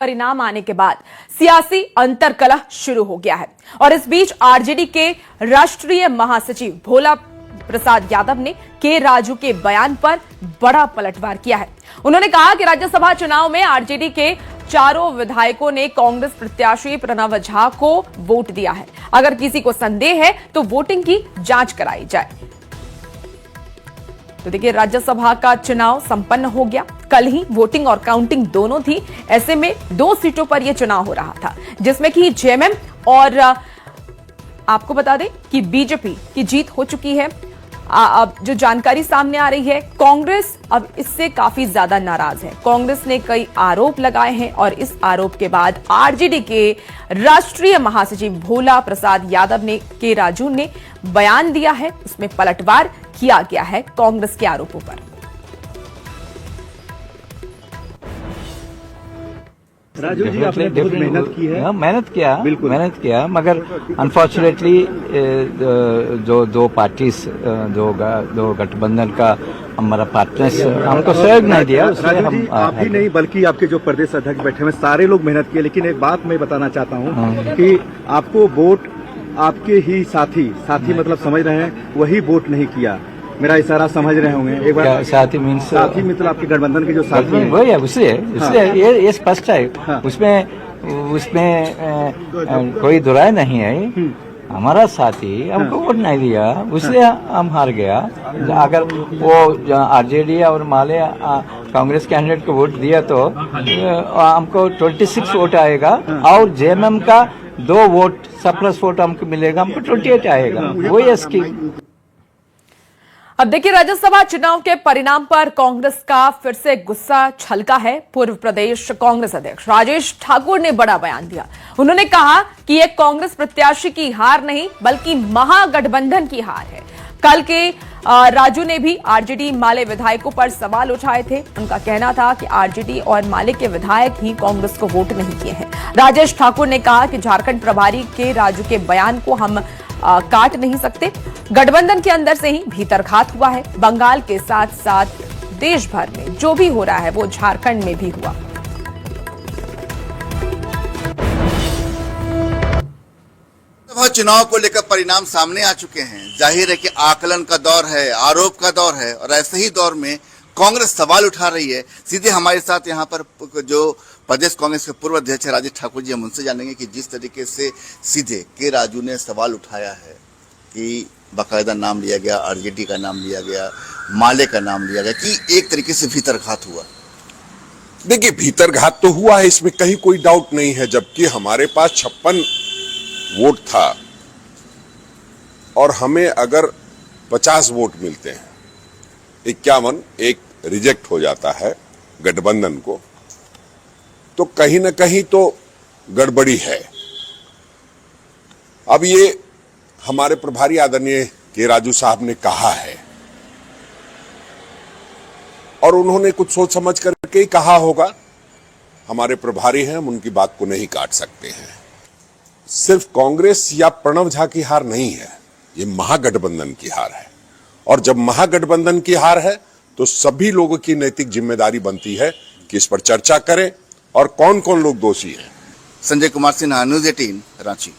परिणाम आने के बाद सियासी अंतर्कलह शुरू हो गया है और इस बीच आरजेडी के राष्ट्रीय महासचिव भोला प्रसाद यादव ने के राजू के बयान पर बड़ा पलटवार किया है। उन्होंने कहा कि राज्यसभा चुनाव में आरजेडी के चारों विधायकों ने कांग्रेस प्रत्याशी प्रणव झा को वोट दिया है। अगर किसी को संदेह है तो वोटिंग की जांच कराई जाए। तो देखिए, राज्यसभा का चुनाव संपन्न हो गया। कल ही वोटिंग और काउंटिंग दोनों थी। ऐसे में 2 सीटों पर यह चुनाव हो रहा था, जिसमें कि जेएमएम और आपको बता दें कि बीजेपी की जीत हो चुकी है। अब जो जानकारी सामने आ रही है, कांग्रेस अब इससे काफी ज्यादा नाराज है। कांग्रेस ने कई आरोप लगाए हैं और इस आरोप के बाद आरजेडी के राष्ट्रीय महासचिव भोला प्रसाद यादव ने के राजू ने बयान दिया है। उसमें पलटवार किया गया है कांग्रेस के आरोपों पर। राजू जी, आपने बहुत मेहनत की है। मेहनत किया मगर अनफॉर्चुनेटली जो दो पार्टीज दो गठबंधन का हमारा पार्टनर्स हमको सहयोग नहीं दिया। राजू जी, आप ही नहीं बल्कि आपके जो प्रदेश अध्यक्ष बैठे हुए सारे लोग मेहनत किए, लेकिन एक बात मैं बताना चाहता हूँ कि आपको वोट आपके ही साथी मतलब समझ रहे हैं, वही वोट नहीं किया। मेरा इशारा समझ रहे होंगे। एक बार साथी मीन्स साथी मतलब आपके गठबंधन के जो साथी हैं वही है, उससे ये स्पष्ट है। हाँ। उसमें कोई दुराय नहीं है। हमारा साथी हमको वोट नहीं दिया, उसलिए हम हार गया। अगर वो आरजेडी और माले कांग्रेस कैंडिडेट को वोट दिया तो हमको 26 वोट आएगा और जेएमएम का 2 वोट सरप्लस वोट हमको मिलेगा, हमको 28 आएगा। वही स्कीम। अब देखिए, राज्यसभा चुनाव के परिणाम पर कांग्रेस का फिर से गुस्सा छलका है। पूर्व प्रदेश कांग्रेस अध्यक्ष राजेश ठाकुर ने बड़ा बयान दिया। उन्होंने कहा कि यह कांग्रेस प्रत्याशी की हार नहीं बल्कि महागठबंधन की हार है। कल के राजू ने भी आरजेडी माले विधायकों पर सवाल उठाए थे। उनका कहना था कि आरजेडी और माले के विधायक ही कांग्रेस को वोट नहीं किए हैं। राजेश ठाकुर ने कहा कि झारखंड प्रभारी के राजू के बयान को हम काट नहीं सकते। गठबंधन के अंदर से ही भीतरघात हुआ है। बंगाल के साथ साथ देश भर में जो भी हो रहा है वो झारखंड में भी हुआ। लोकसभा चुनाव को लेकर परिणाम सामने आ चुके हैं। जाहिर है कि आकलन का दौर है, आरोप का दौर है और ऐसे ही दौर में कांग्रेस सवाल उठा रही है। सीधे हमारे साथ यहाँ पर जो प्रदेश कांग्रेस के पूर्व अध्यक्ष राजेश ठाकुर जी, हम उनसे जानेंगे कि जिस तरीके से सीधे के राजू ने सवाल उठाया है कि बाकायदा नाम लिया गया, आरजेडी का नाम लिया गया, माले का नाम लिया गया, कि एक तरीके से भीतरघात हुआ। देखिए, भीतरघात तो हुआ है, इसमें कहीं कोई डाउट नहीं है। जबकि हमारे पास 56 वोट था और हमें अगर 50 वोट मिलते हैं, 51 एक रिजेक्ट हो जाता है गठबंधन को, तो कहीं ना कहीं तो गड़बड़ी है। अब ये हमारे प्रभारी आदरणीय के राजू साहब ने कहा है और उन्होंने कुछ सोच समझ करके ही कहा होगा। हमारे प्रभारी हैं, हम उनकी बात को नहीं काट सकते हैं। सिर्फ कांग्रेस या प्रणव झा की हार नहीं है, ये महागठबंधन की हार है। और जब महागठबंधन की हार है तो सभी लोगों की नैतिक जिम्मेदारी बनती है कि इस पर चर्चा करें और कौन कौन लोग दोषी हैं। संजय कुमार सिन्हा, न्यूज़ 18 रांची।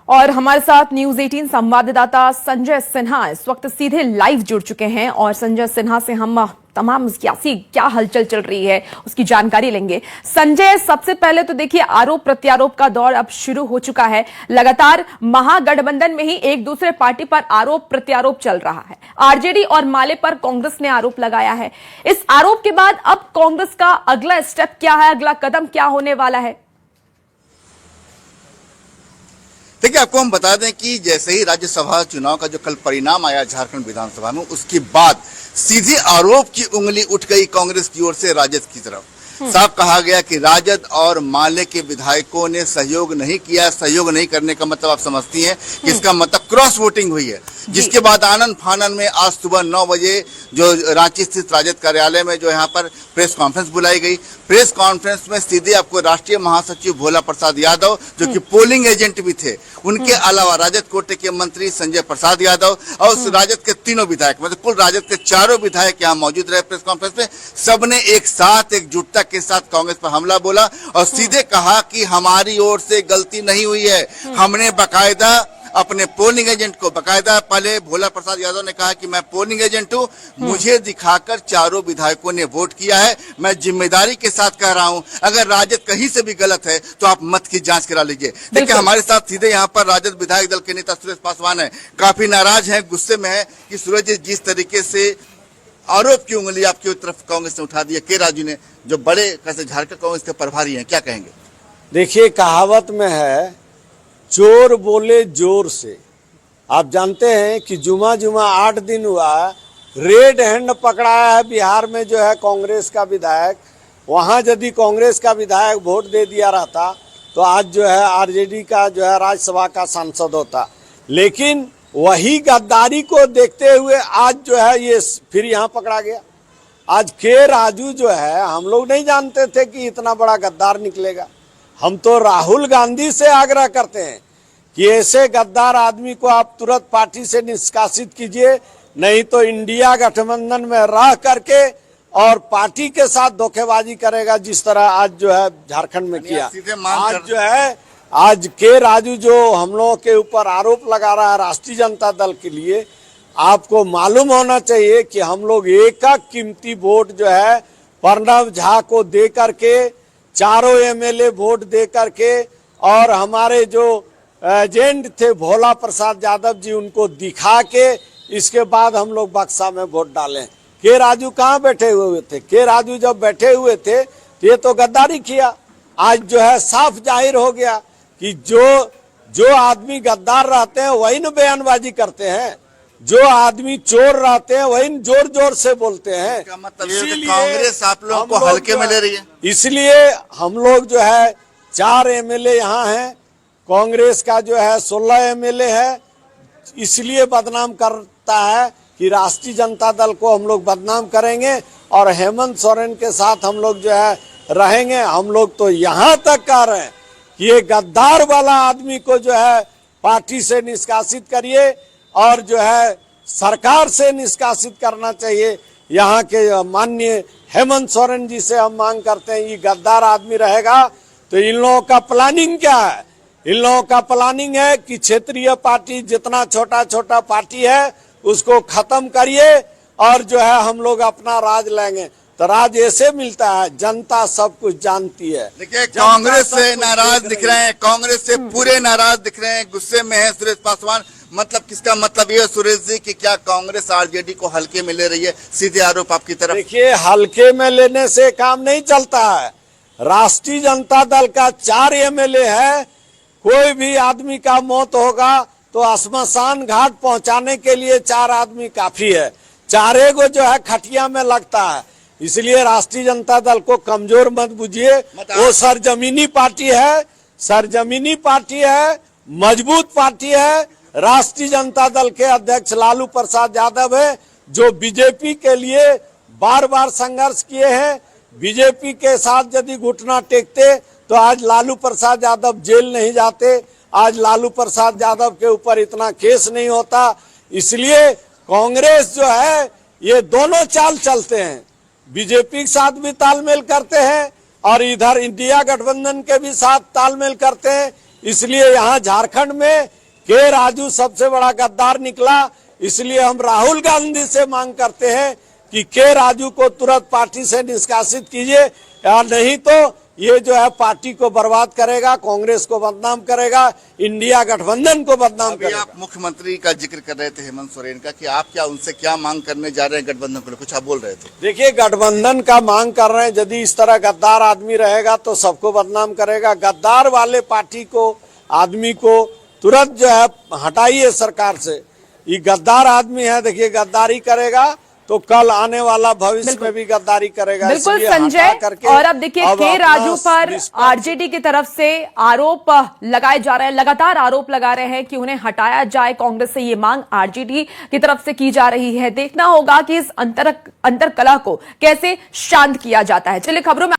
और हमारे साथ न्यूज़ 18 संवाददाता संजय सिन्हा इस वक्त सीधे लाइव जुड़ चुके हैं और संजय सिन्हा से हम तमाम सियासी क्या हलचल चल रही है उसकी जानकारी लेंगे। संजय, सबसे पहले तो देखिए, आरोप प्रत्यारोप का दौर अब शुरू हो चुका है। लगातार महागठबंधन में ही एक दूसरे पार्टी पर आरोप प्रत्यारोप चल रहा है। आरजेडी और माले पर कांग्रेस ने आरोप लगाया है। इस आरोप के बाद अब कांग्रेस का अगला स्टेप क्या है, अगला कदम क्या होने वाला है? देखिए, आपको हम बता दें कि जैसे ही राज्यसभा चुनाव का जो कल परिणाम आया झारखंड विधानसभा में, उसके बाद सीधे आरोप की उंगली उठ गई कांग्रेस की ओर से राजद की तरफ। साफ कहा गया कि राजद और माले के विधायकों ने सहयोग नहीं किया। सहयोग नहीं करने का मतलब आप समझती हैं कि इसका मतलब क्रॉस वोटिंग हुई है। जिसके बाद आनंद फानन में आज सुबह 9 बजे जो रांची स्थित राजद कार्यालय में जो यहाँ पर प्रेस कॉन्फ्रेंस बुलाई गई। प्रेस कॉन्फ्रेंस में सीधे आपको राष्ट्रीय महासचिव भोला प्रसाद यादव, जो कि पोलिंग एजेंट भी थे, उनके अलावा राजद कोटे के मंत्री संजय प्रसाद यादव और राजद के तीनों विधायक, मतलब कुल राजद के चारों विधायक यहाँ मौजूद रहे प्रेस कॉन्फ्रेंस में। सबने एक साथ एकजुटता के साथ कांग्रेस पर हमला बोला और सीधे कहा कि हमारी ओर से गलती नहीं हुई है। हमने बाकायदा अपने पोलिंग एजेंट को बाकायदा, पहले भोला प्रसाद यादव ने कहा कि मैं पोलिंग एजेंट हूं, मुझे दिखाकर चारों विधायकों ने वोट किया है, मैं जिम्मेदारी के साथ कह रहा हूं, अगर राजद कहीं से भी गलत है तो आप मत की जांच करा लीजिए। देखिए हमारे साथ सीधे यहाँ पर राजद विधायक दल के नेता सुरेश पासवान है, काफी नाराज है, गुस्से में है कि सूरज जी जिस तरीके से आरोप की उंगली आपकी तरफ कांग्रेस ने उठा दी है, के राजू ने, जो बड़े कैसे झारखंड कांग्रेस के प्रभारी हैं, क्या कहेंगे? देखिए कहावत में है, चोर बोले जोर से। आप जानते हैं कि जुमा 8 दिन हुआ, रेड हैंड पकड़ाया है बिहार में जो है कांग्रेस का विधायक। वहां यदि कांग्रेस का विधायक वोट दे दिया रहता तो आज जो है आरजेडी का जो है राज्यसभा का सांसद होता। लेकिन वही गद्दारी को देखते हुए आज जो है ये फिर यहाँ पकड़ा गया। आज के राजू जो है, हम लोग नहीं जानते थे कि इतना बड़ा गद्दार निकलेगा। हम तो राहुल गांधी से आग्रह करते हैं कि ऐसे गद्दार आदमी को आप तुरंत पार्टी से निष्कासित कीजिए, नहीं तो इंडिया गठबंधन में रह करके और पार्टी के साथ धोखेबाजी करेगा, जिस तरह आज जो है झारखंड में किया। आज जो है, आज के राजू जो हम लोगों के ऊपर आरोप लगा रहा है राष्ट्रीय जनता दल के लिए, आपको मालूम होना चाहिए कि हम लोग एक कीमती वोट जो है प्रणव झा को दे करके, चारों एमएलए वोट दे करके, और हमारे जो एजेंट थे भोला प्रसाद यादव जी, उनको दिखा के इसके बाद हम लोग बक्सा में वोट डालें। के राजू कहाँ बैठे हुए थे? के राजू जब बैठे हुए थे तो ये तो गद्दारी किया। आज जो है साफ जाहिर हो गया कि जो आदमी गद्दार रहते हैं वही न बयानबाजी करते हैं, जो आदमी चोर रहते हैं वही जोर जोर से बोलते हैं। इसीलिए कांग्रेस आप लोगों को हल्के में ले रही है। इसलिए हम लोग जो है 4 एमएलए यहाँ हैं, कांग्रेस का जो है 16 एमएलए है, इसलिए बदनाम करता है कि राष्ट्रीय जनता दल को हम लोग बदनाम करेंगे और हेमंत सोरेन के साथ हम लोग जो है रहेंगे। हम लोग तो यहाँ तक कह रहे हैं कि ये गद्दार वाला आदमी को जो है पार्टी से निष्कासित करिए और जो है सरकार से निष्कासित करना चाहिए। यहाँ के माननीय हेमंत सोरेन जी से हम मांग करते हैं, ये गद्दार आदमी रहेगा तो इन लोगों का प्लानिंग क्या है? इन लोगों का प्लानिंग है कि क्षेत्रीय पार्टी जितना छोटा छोटा पार्टी है उसको खत्म करिए और जो है हम लोग अपना राज लेंगे। तो राज ऐसे मिलता है, जनता सब कुछ जानती है। देखिए कांग्रेस से नाराज दिख रहे हैं, कांग्रेस से पूरे नाराज दिख रहे हैं, गुस्से में है सुरेश पासवान। मतलब किसका मतलब ये सुरेश जी कि क्या कांग्रेस आरजेडी को हल्के में ले रही है? सीधे आरोप आपकी तरफ। देखिए हल्के में लेने से काम नहीं चलता है। राष्ट्रीय जनता दल का 4 एमएलए है, कोई भी आदमी का मौत होगा तो श्मशान घाट पहुंचाने के लिए 4 आदमी काफी है, 4 को जो है खटिया में लगता है। इसलिए राष्ट्रीय जनता दल को कमजोर मत बुझिए, वो सरजमीनी पार्टी है, सरजमीनी पार्टी है, मजबूत पार्टी है। राष्ट्रीय जनता दल के अध्यक्ष लालू प्रसाद यादव है, जो बीजेपी के लिए बार बार संघर्ष किए हैं। बीजेपी के साथ यदि घुटना टेकते तो आज लालू प्रसाद यादव जेल नहीं जाते, आज लालू प्रसाद यादव के ऊपर इतना केस नहीं होता। इसलिए कांग्रेस जो है ये दोनों चाल चलते हैं, बीजेपी के साथ भी तालमेल करते हैं और इधर इंडिया गठबंधन के भी साथ तालमेल करते हैं। इसलिए यहाँ झारखंड में के राजू सबसे बड़ा गद्दार निकला। इसलिए हम राहुल गांधी से मांग करते हैं कि के राजू को तुरंत पार्टी से निष्कासित कीजिए, या नहीं तो ये जो है पार्टी को बर्बाद करेगा, कांग्रेस को बदनाम करेगा, इंडिया गठबंधन को बदनाम करेगा। आप मुख्यमंत्री का जिक्र कर रहे थे हेमंत सोरेन का, कि आप क्या उनसे क्या मांग करने जा रहे हैं गठबंधन को, कुछ आप बोल रहे थे? देखिए गठबंधन का मांग कर रहे हैं, यदि इस तरह गद्दार आदमी रहेगा तो सबको बदनाम करेगा। गद्दार वाले पार्टी को, आदमी को तुरंत जो है हटाइए सरकार से। ये गद्दार आदमी है, देखिए गद्दारी करेगा तो कल आने वाला भविष्य में भी गद्दारी करेगा। बिल्कुल संजय, और अब देखिए के राजू पर आरजेडी की तरफ से आरोप लगाए जा रहे हैं, लगातार आरोप लगा रहे हैं कि उन्हें हटाया जाए। कांग्रेस से ये मांग आरजेडी की तरफ से की जा रही है। देखना होगा कि इस अंतरकलह को कैसे शांत किया जाता है। चलिए खबरों में